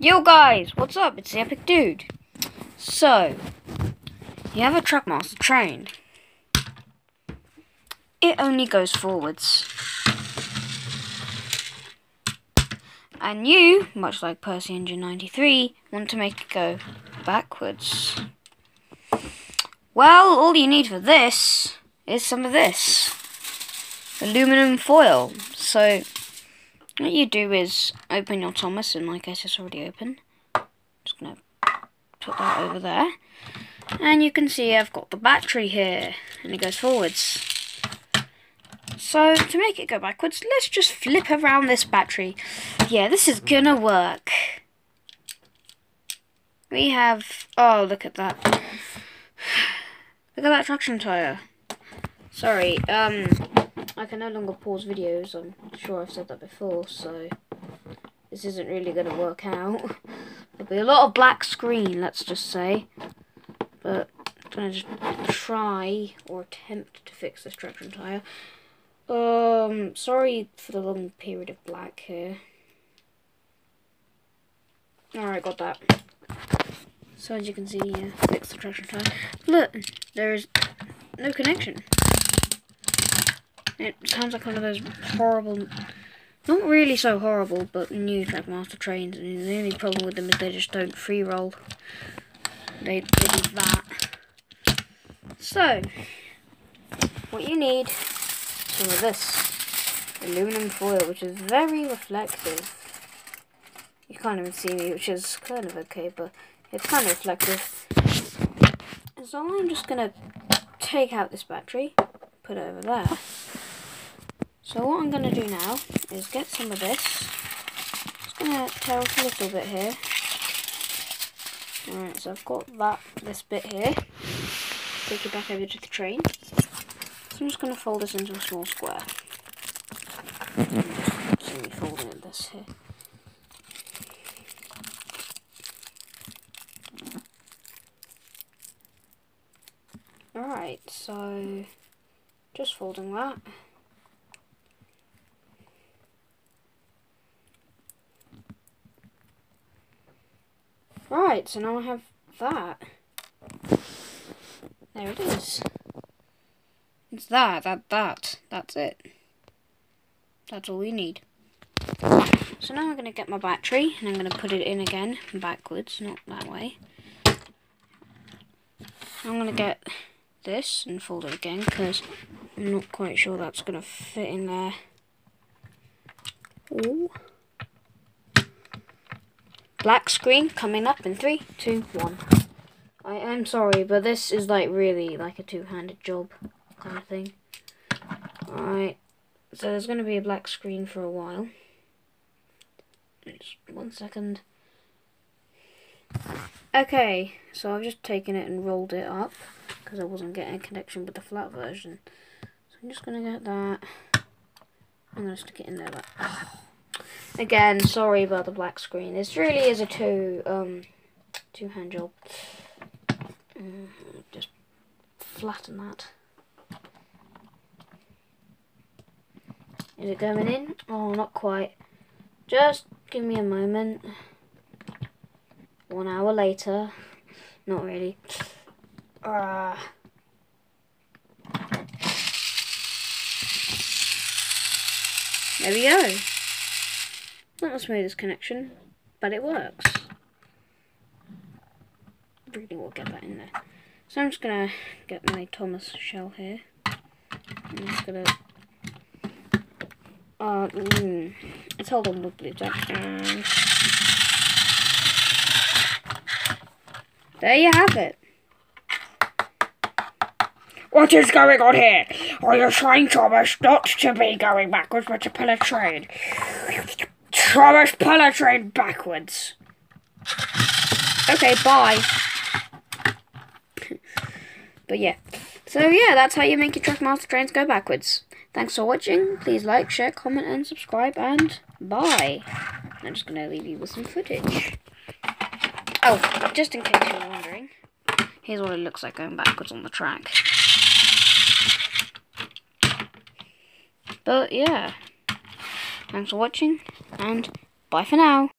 Yo guys, what's up? It's the Epic Dude. So, you have a trackmaster train. It only goes forwards. And you, much like Percy Engine 93, want to make it go backwards. Well, all you need for this is some of this. Aluminum foil. So, what you do is open your Thomas, in my case it's already open. Just going to put that over there. And you can see I've got the battery here, and it goes forwards. So, to make it go backwards, let's just flip around this battery. Yeah, this is gonna work. We have... oh, look at that. Look at that traction tyre. Sorry, I can no longer pause videos. I'm sure I've said that before, so this isn't really going to work out. There'll be a lot of black screen, let's just say. But I'm going to just try or attempt to fix this traction tyre. Sorry for the long period of black here. Alright, got that. So as you can see, yeah, fix the traction tyre. Look, there is no connection. It sounds like one of those horrible, not really so horrible, but new trackmaster trains. And the only problem with them is they just don't free roll. They do that. So, what you need is some of this aluminum foil, which is very reflective. You can't even see me, which is kind of okay, but it's kind of reflective. And so I'm just gonna take out this battery, put it over there. So what I'm going to do now is get some of this. Just going to tear off a little bit here. Alright, so I've got this bit here. Take it back over to the train. So I'm just going to fold this into a small square. See me folding it this here. Alright, so just folding that. Right, so now I have that. There it is. It's that's it. That's all we need. So now I'm going to get my battery, and I'm going to put it in again, backwards, not that way. I'm going to get this and fold it again, because I'm not quite sure that's going to fit in there. Ooh. Black screen coming up in 3, 2, 1. I am sorry, but this is like really like a two-handed job kind of thing. Alright, so there's going to be a black screen for a while. Just 1 second. Okay, so I've just taken it and rolled it up because I wasn't getting a connection with the flat version. So I'm just going to get that. I'm going to stick it in there like again, sorry about the black screen. This really is a two-hand job. Just flatten that. Is it going in? Oh, not quite. Just give me a moment. 1 hour later. Not really. There we go. Not the smoothest connection, but it works. Really will get that in there. So I'm just gonna get my Thomas shell here. I'm just gonna it's held on with blue tack, and there you have it. What is going on here? Are you trying, Thomas, not to be going backwards, but to pull a train? Thomas, pull a train backwards. Okay, bye. But yeah. So yeah, that's how you make your trackmaster trains go backwards. Thanks for watching. Please like, share, comment, and subscribe, and bye. I'm just going to leave you with some footage. Oh, just in case you were wondering, here's what it looks like going backwards on the track. But yeah, thanks for watching, and bye for now.